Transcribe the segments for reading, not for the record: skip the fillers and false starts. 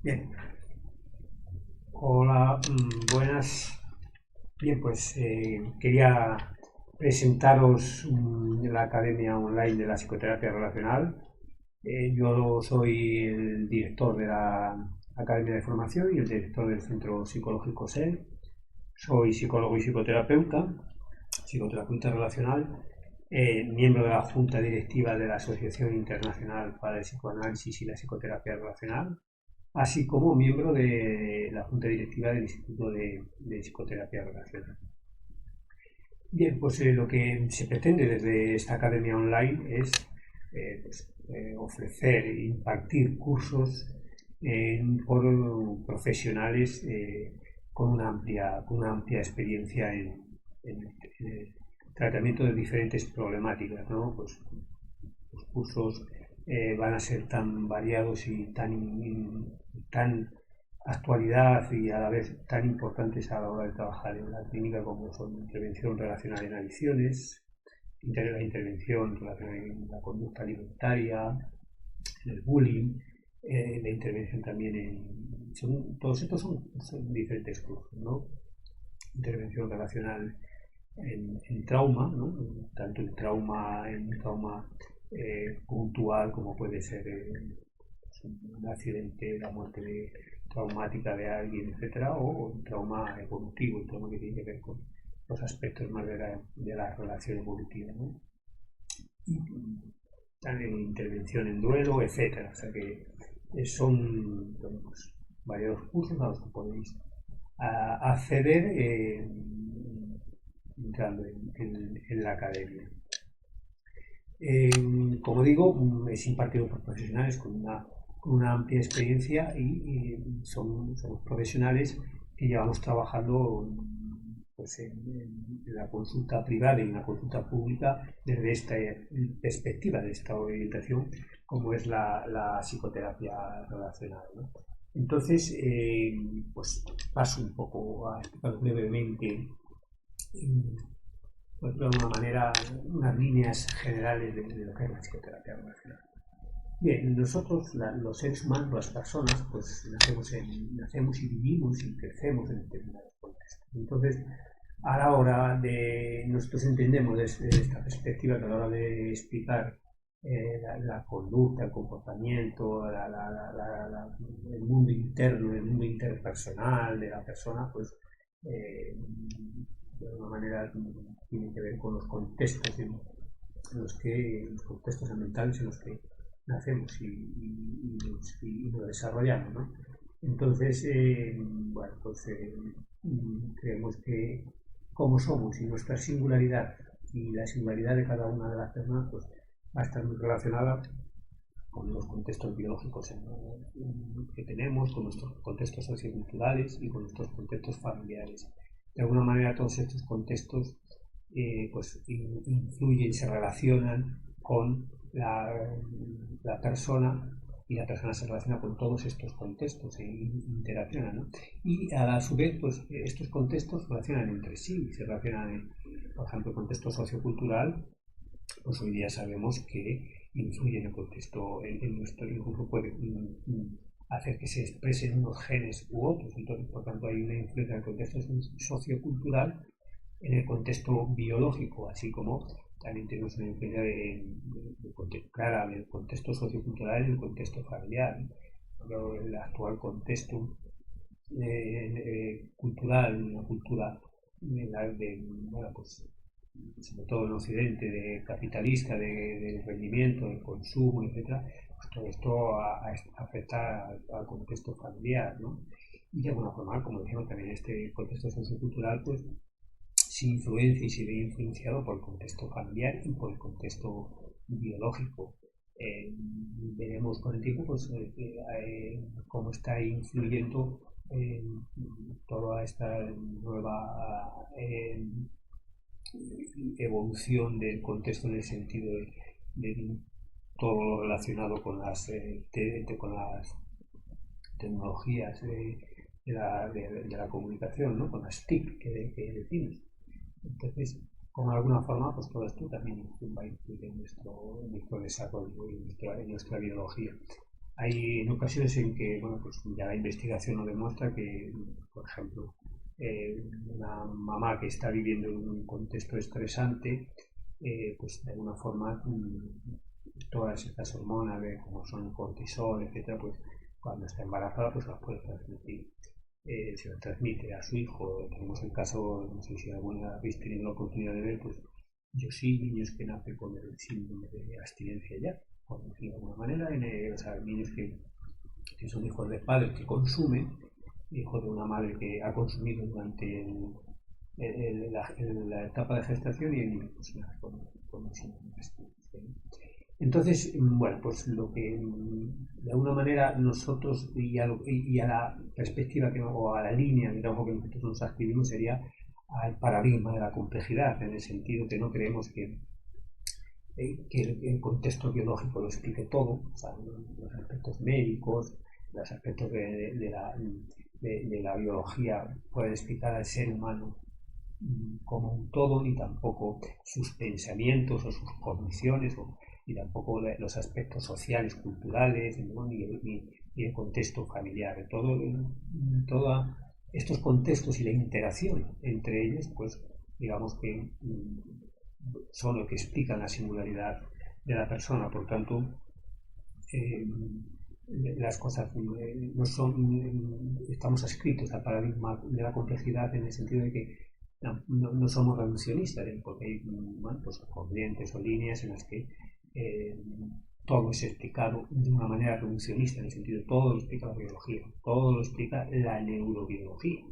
Bien, hola, buenas. Bien, pues quería presentaros la Academia Online de la Psicoterapia Relacional. Yo soy el director de la Academia de Formación y el director del Centro Psicológico SEL. Soy psicólogo y psicoterapeuta relacional, miembro de la Junta Directiva de la Asociación Internacional para el Psicoanálisis y la Psicoterapia Relacional, así como miembro de la Junta Directiva del Instituto de Psicoterapia Relacional. Bien, pues lo que se pretende desde esta academia online es ofrecer e impartir cursos por profesionales con una amplia experiencia en el tratamiento de diferentes problemáticas, ¿no? Pues los cursos van a ser tan variados y tan actualidad y a la vez tan importantes a la hora de trabajar en la clínica como son intervención relacional en adicciones, la intervención relacional en la conducta alimentaria, en el bullying, la intervención también todos estos son diferentes cursos, ¿no? Intervención relacional en trauma, ¿no? Tanto en trauma puntual como puede ser un accidente, la muerte traumática de alguien, etcétera, o un trauma evolutivo, un trauma que tiene que ver con los aspectos más de la relación evolutiva, ¿no? Y también intervención en duelo, etcétera. O sea que son pues, varios cursos a los que podéis acceder entrando en la academia. Como digo, es impartido por profesionales con una amplia experiencia y somos profesionales que llevamos trabajando pues, en la consulta privada y en la consulta pública desde esta perspectiva, de esta orientación, como es la psicoterapia relacional, ¿no? Entonces, pues paso un poco a explicar brevemente pues, de alguna manera, unas líneas generales de lo que es la psicoterapia relacional. Bien, nosotros, los seres humanos, las personas, pues nacemos y vivimos y crecemos en determinados contextos. Entonces, a la hora de, nosotros entendemos desde esta perspectiva que a la hora de explicar la conducta, el comportamiento, el mundo interno, el mundo interpersonal de la persona, pues de alguna manera tiene que ver con los contextos los contextos ambientales en los que nacemos y lo desarrollamos, ¿no? Entonces, bueno, pues creemos que como somos y nuestra singularidad y la singularidad de cada una de las personas, pues va a estar muy relacionada con los contextos biológicos que tenemos, con nuestros contextos socioculturales y con nuestros contextos familiares. De alguna manera todos estos contextos pues influyen, se relacionan con la persona y la persona se relaciona con todos estos contextos e interaccionan, ¿no? Y a su vez pues estos contextos se relacionan entre sí, se relacionan por ejemplo el contexto sociocultural, pues hoy día sabemos que influye en el contexto, en nuestro, incluso puede hacer que se expresen unos genes u otros. Entonces, por tanto, hay una influencia en el contexto sociocultural, en el contexto biológico, así como también tenemos una influencia clara del contexto sociocultural y el contexto familiar. El actual contexto cultural, una cultura bueno, pues sobre todo en Occidente, de capitalista, de rendimiento, de consumo, etcétera, pues todo esto afecta al contexto familiar, ¿no? Y de alguna forma, como decíamos, también este contexto sociocultural, pues se influencia y se ve influenciado por el contexto familiar y por el contexto biológico. Veremos con el tiempo pues, cómo está influyendo toda esta nueva evolución del contexto en el sentido de todo lo relacionado con con las tecnologías de la comunicación, ¿no? Con las TIC que decimos. Entonces, con alguna forma, pues todo esto también va a influir en nuestro desarrollo y en nuestra biología. hay en ocasiones en que, bueno, pues ya la investigación nos demuestra que, por ejemplo, una mamá que está viviendo en un contexto estresante, pues de alguna forma todas estas hormonas, como son cortisol, etcétera, pues cuando está embarazada, pues las puede transmitir. Se lo transmite a su hijo. Tenemos el caso, no sé si alguna habéis tenido la oportunidad de ver, pues yo sí, niños que nacen con el síndrome de abstinencia ya, por decirlo de alguna manera, o sea, niños que son hijos de padres que consumen, hijos de una madre que ha consumido durante la etapa de gestación y el niño pues, con un síndrome de abstinencia. Entonces, bueno, pues lo que de alguna manera nosotros y a la perspectiva o a la línea de trabajo que nosotros nos adscribimos sería al paradigma de la complejidad, en el sentido que no creemos que el contexto biológico lo explique todo, o sea, los aspectos médicos, los aspectos de la biología pueden explicar al ser humano como un todo, ni tampoco sus pensamientos o sus condiciones, ni tampoco los aspectos sociales, culturales, ¿no? ni el contexto familiar. Todos estos contextos y la interacción entre ellos, pues digamos que son lo que explican la singularidad de la persona. Por tanto, las cosas no son, estamos adscritos al paradigma de la complejidad en el sentido de que no somos reduccionistas, porque hay bueno, pues, corrientes o líneas en las que todo es explicado de una manera reduccionista, en el sentido de todo lo explica la biología, todo lo explica la neurobiología,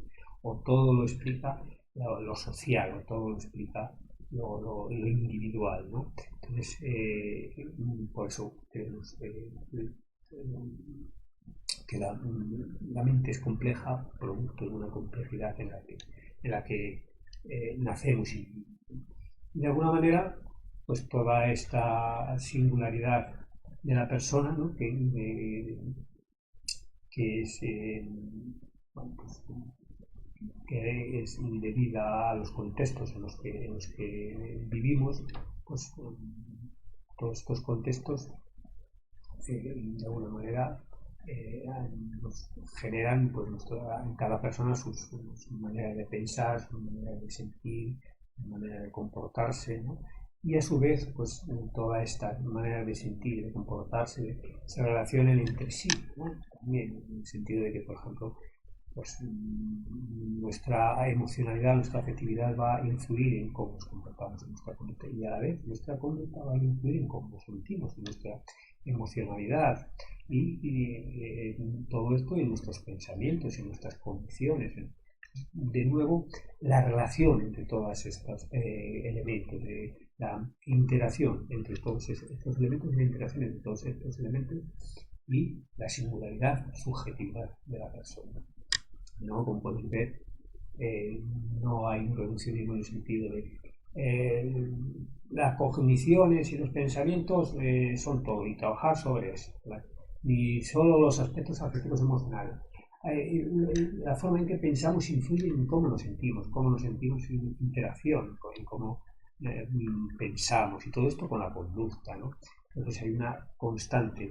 o todo lo explica lo social, o todo lo explica lo individual, ¿no? Entonces, por eso tenemos que la mente es compleja, producto de una complejidad en la que nacemos y de alguna manera pues toda esta singularidad de la persona, ¿no? que es bueno, pues, que es debida a los contextos en los que vivimos, pues todos estos contextos de alguna manera nos generan pues, en cada persona su manera de pensar, su manera de sentir, su manera de comportarse, ¿no? Y a su vez, pues toda esta manera de sentir, de comportarse, se relacionan entre sí, ¿no? También en el sentido de que, por ejemplo, pues nuestra emocionalidad, nuestra afectividad va a influir en cómo nos comportamos en nuestra conducta y a la vez nuestra conducta va a influir en cómo nos sentimos, en nuestra emocionalidad y todo esto en nuestros pensamientos, en nuestras condiciones. De nuevo, la relación entre todos estos elementos, la interacción entre todos estos elementos y la interacción entre todos estos elementos y la singularidad, subjetividad de la persona. ¿No? Como podéis ver, no hay un reduccionismo en el sentido de las cogniciones y los pensamientos son todo y trabajar sobre eso, ¿vale? Ni solo los aspectos afectivos emocionales. La forma en que pensamos influye en cómo nos sentimos en interacción, en cómo pensamos y todo esto con la conducta, ¿no? Entonces hay una constante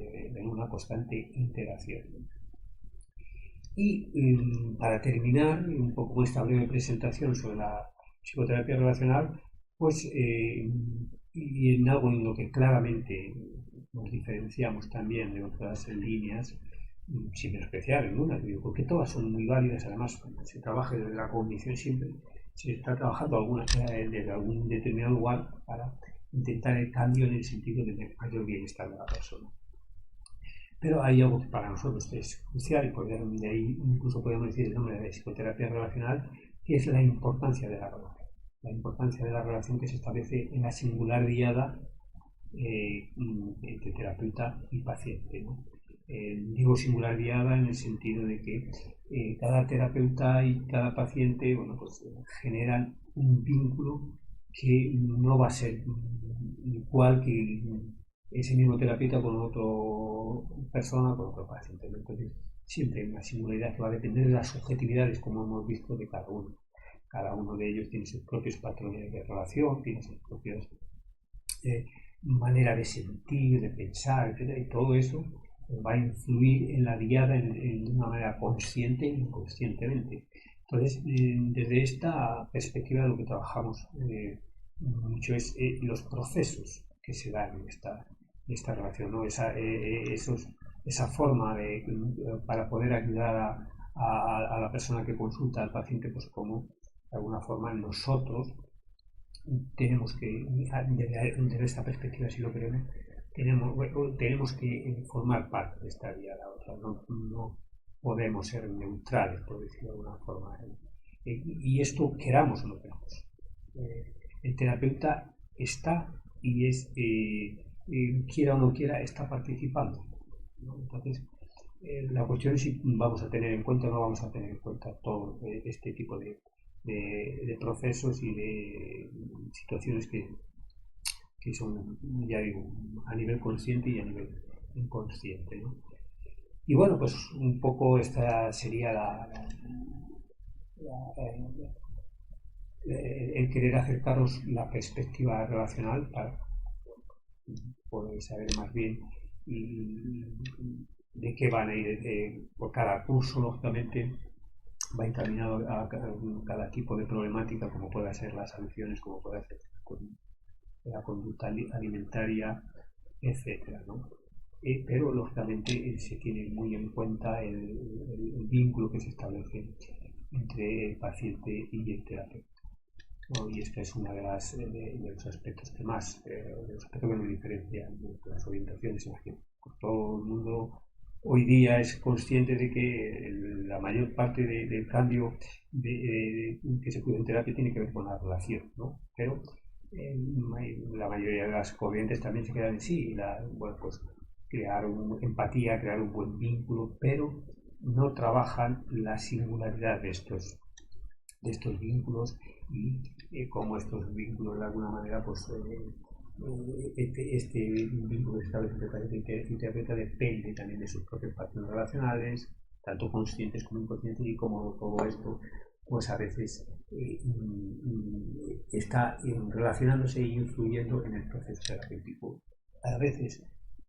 interacción. Y para terminar un poco esta breve presentación sobre la psicoterapia relacional, pues y en algo en lo que claramente nos diferenciamos también de otras líneas, sin menospreciar ninguna, porque todas son muy válidas. Además, cuando se trabaja desde la cognición siempre se está trabajando desde algún determinado lugar para intentar el cambio en el sentido de mayor bienestar de la persona. Pero hay algo que para nosotros es crucial, y de ahí incluso podemos decir el nombre de psicoterapia relacional, que es la importancia de la relación. La importancia de la relación que se establece en la singular diada entre terapeuta y paciente, ¿no? Digo singular diada en el sentido de que cada terapeuta y cada paciente, bueno, pues generan un vínculo que no va a ser igual que ese mismo terapeuta con otra persona, con otro paciente. Entonces, siempre hay una singularidad que va a depender de las subjetividades, como hemos visto, de cada uno. Cada uno de ellos tiene sus propios patrones de relación, tiene sus propias manera de sentir, de pensar, etc. Y todo eso va a influir en la diada de una manera consciente e inconscientemente. Entonces, desde esta perspectiva lo que trabajamos mucho es los procesos que se dan en esta relación, ¿no? Esa forma para poder ayudar a la persona que consulta, al paciente, pues como de alguna forma nosotros tenemos que, desde esta perspectiva, si lo queremos, tenemos que formar parte de esta vía a la otra, no podemos ser neutrales, por decirlo de alguna forma. Y esto queramos o no queramos. El terapeuta está y quiera o no quiera, está participando, ¿no? Entonces, la cuestión es si vamos a tener en cuenta o no vamos a tener en cuenta todo este tipo de procesos y de situaciones que son, ya digo, a nivel consciente y a nivel inconsciente, ¿no? Y bueno, pues un poco esta sería el querer acercaros la perspectiva relacional para poder saber más bien de qué van a ir. Por cada curso, lógicamente, va encaminado a cada tipo de problemática, como pueda ser las adicciones, como pueda ser la conducta alimentaria, etcétera, ¿no? Pero lógicamente se tiene muy en cuenta el vínculo que se establece entre el paciente y el terapeuta, ¿no? Y este es uno de los aspectos que más, de los aspectos que nos diferencian de las orientaciones. Imagino, todo el mundo hoy día es consciente de que la mayor parte del cambio que se produce en terapia tiene que ver con la relación, ¿no? Pero la mayoría de las corrientes también se quedan en sí, bueno, pues crear empatía, crear un buen vínculo, pero no trabajan la singularidad de estos vínculos y cómo estos vínculos de alguna manera, pues este vínculo que establece entre paciente y terapeuta depende también de sus propios patrones relacionales, tanto conscientes como inconscientes, y como todo esto pues a veces está relacionándose e influyendo en el proceso terapéutico. A veces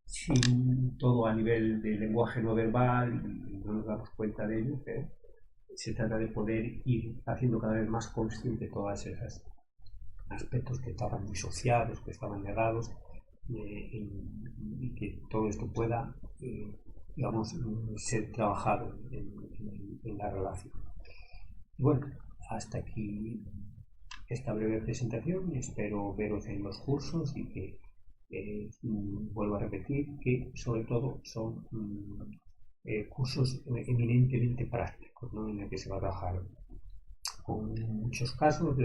sin todo a nivel de lenguaje no verbal y no nos damos cuenta de ello, pero se trata de poder ir haciendo cada vez más consciente todas esas aspectos que estaban disociados, que estaban negados, y que todo esto pueda, digamos, ser trabajado en la relación. Bueno, hasta aquí esta breve presentación. Espero veros en los cursos y que vuelvo a repetir que sobre todo son cursos eminentemente prácticos, ¿no? En el que se va a trabajar con muchos casos,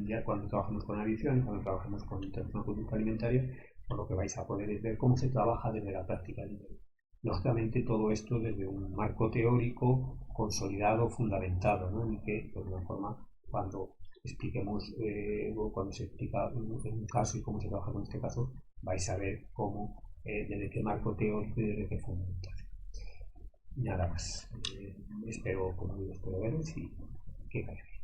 ya cuando trabajamos con adicciones, cuando trabajamos con trastorno conducta alimentaria, por lo que vais a poder ver cómo se trabaja desde la práctica libre. Lógicamente todo esto desde un marco teórico consolidado, fundamentado, ¿no? Y que de alguna forma cuando expliquemos, cuando se explica un caso y cómo se trabaja con este caso, vais a ver cómo, desde qué marco teórico y desde qué fundamentación. Nada más. Espero veros y que vaya bien.